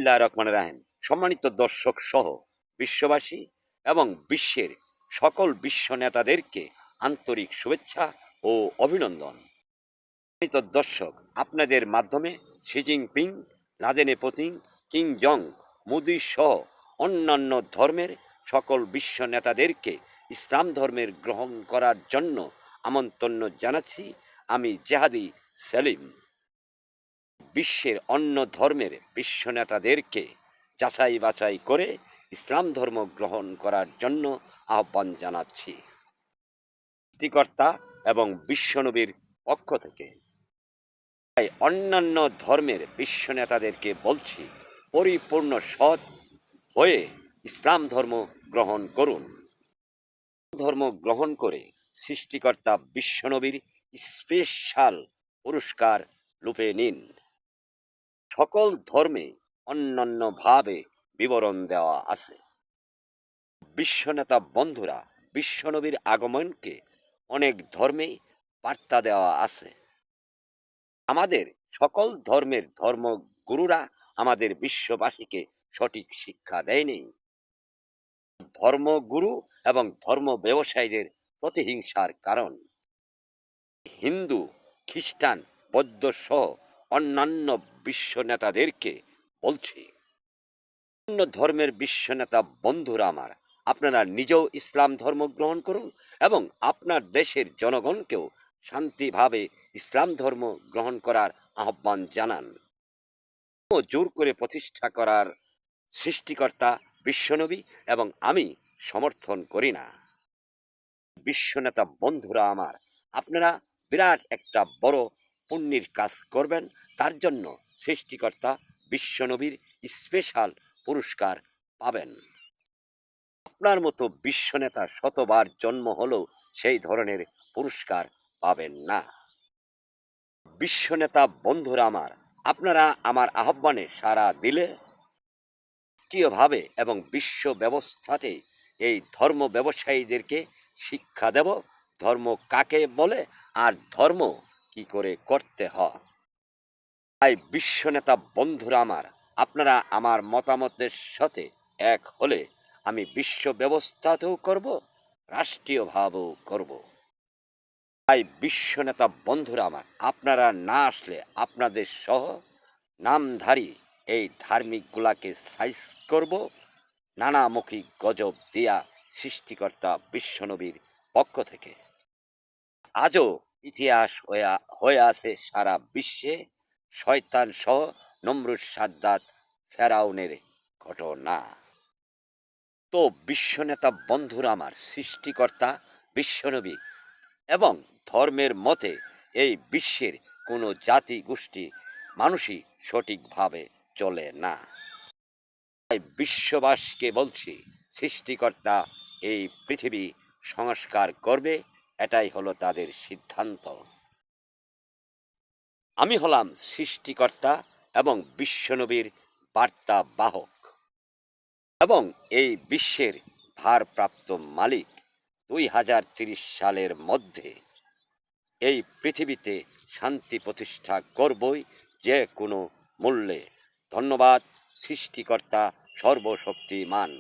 বিসমিল্লাহির রহমানির রহিম। সম্মানিত দর্শক সহ বিশ্ববাসী এবং বিশ্বের সকল বিশ্ব নেতাদেরকে আন্তরিক শুভেচ্ছা ও অভিনন্দন। সম্মানিত দর্শক, আপনাদের মাধ্যমে Xi Jinping, Vladimir Putin, Kim Jong, Modi সহ অন্যান্য ধর্মের সকল বিশ্ব নেতাদেরকে ইসলাম ধর্মের গ্রহণ করার জন্য আমন্ত্রণ জানাচ্ছি। আমি জেহাদি সেলিম। বিশ্বের অন্য ধর্মের বিশ্ব নেতাদেরকে যাচাই বাছাই করে ইসলাম ধর্ম গ্রহণ করার জন্য আহ্বান জানাচ্ছি সৃষ্টিকর্তা এবং বিশ্বনবীর পক্ষ থেকে। তাই অন্যান্য ধর্মের বিশ্ব নেতাদেরকে বলছি, পরিপূর্ণ সৎ হয়ে ইসলাম ধর্ম গ্রহণ করুন। ধর্ম গ্রহণ করে সৃষ্টিকর্তা বিশ্বনবীর স্পেশাল পুরস্কার লুপে নিন। সকল ধর্মে অন্যান্যভাবে বিবরণ দেওয়া আছে। বিশ্বনেতা বন্ধুরা, বিশ্বনবীর আগমনকে অনেক ধর্মেই বার্তা দেওয়া আছে। আমাদের সকল ধর্মের ধর্মগুরুরা আমাদের বিশ্ববাসীকে সঠিক শিক্ষা দেয়নি। ধর্মগুরু এবং ধর্ম ব্যবসায়ীদের প্রতিহিংসার কারণ। হিন্দু, খ্রিস্টান, বৌদ্ধ সহ অন্যান্য বিশ্ব নেতাদেরকে বলছি, অন্য ধর্মের বিশ্ব নেতা বন্ধুরা আমার, আপনারা নিজেও ইসলাম ধর্ম গ্রহণ করুন এবং আপনার দেশের জনগণকেও শান্তিভাবে ইসলাম ধর্ম গ্রহণ করার আহ্বান জানান। জোর করে প্রতিষ্ঠা করার সৃষ্টিকর্তা বিশ্বনবী এবং আমি সমর্থন করি না। বিশ্বনেতা বন্ধুরা আমার, আপনারা বিরাট একটা বড় পুণ্যের কাজ করবেন। তার জন্য সৃষ্টিকর্তা বিশ্বনবীর স্পেশাল পুরস্কার পাবেন। আপনার মতো বিশ্বনেতা শতবার জন্ম হলেও সেই ধরনের পুরস্কার পাবেন না। বিশ্বনেতা বন্ধুরা আমার, আপনারা আমার আহ্বানে সাড়া দিলে রাষ্ট্রীয়ভাবে এবং বিশ্ব ব্যবস্থাতে এই ধর্ম ব্যবসায়ীদেরকে শিক্ষা দেব ধর্ম কাকে বলে আর ধর্ম কি করে করতে হয়। তাই বিশ্বনেতা বন্ধুরা আমার, আপনারা আমার মতামতের সাথে এক হলে আমি বিশ্ব ব্যবস্থাতেও করব, রাষ্ট্রীয়ভাবেও করব। তাই বিশ্বনেতা বন্ধুরা আমার, আপনারা না আসলে আপনাদের সহ নামধারী এই ধার্মিকগুলাকে সাইজ করব নানামুখী গজব দিয়া সৃষ্টিকর্তা বিশ্বনবীর পক্ষ থেকে। আজও ইতিহাস হয়ে আছে সারা বিশ্বে শয়তান সহ নমরুদ, সাদ্দাত, ফেরাউনের ঘটনা। তো বিশ্বনেতা বন্ধুরা আমার, সৃষ্টিকর্তা বিশ্বনবী এবং ধর্মের মতে এই বিশ্বের কোনো জাতি গোষ্ঠী মানুষই সঠিকভাবে চলে না। তাই বিশ্ববাসীকে বলছি, সৃষ্টিকর্তা এই পৃথিবী সংস্কার করবে, এটাই হলো তাদের সিদ্ধান্ত। আমি হলাম সৃষ্টিকর্তা এবং বিশ্বনবীর বার্তা বাহক এবং এই বিশ্বের ভারপ্রাপ্ত মালিক। 2030 সালের মধ্যে এই পৃথিবীতে শান্তি প্রতিষ্ঠা করবই যে কোনো মূল্যে। ধন্যবাদ সৃষ্টিকর্তা সর্বশক্তিমান।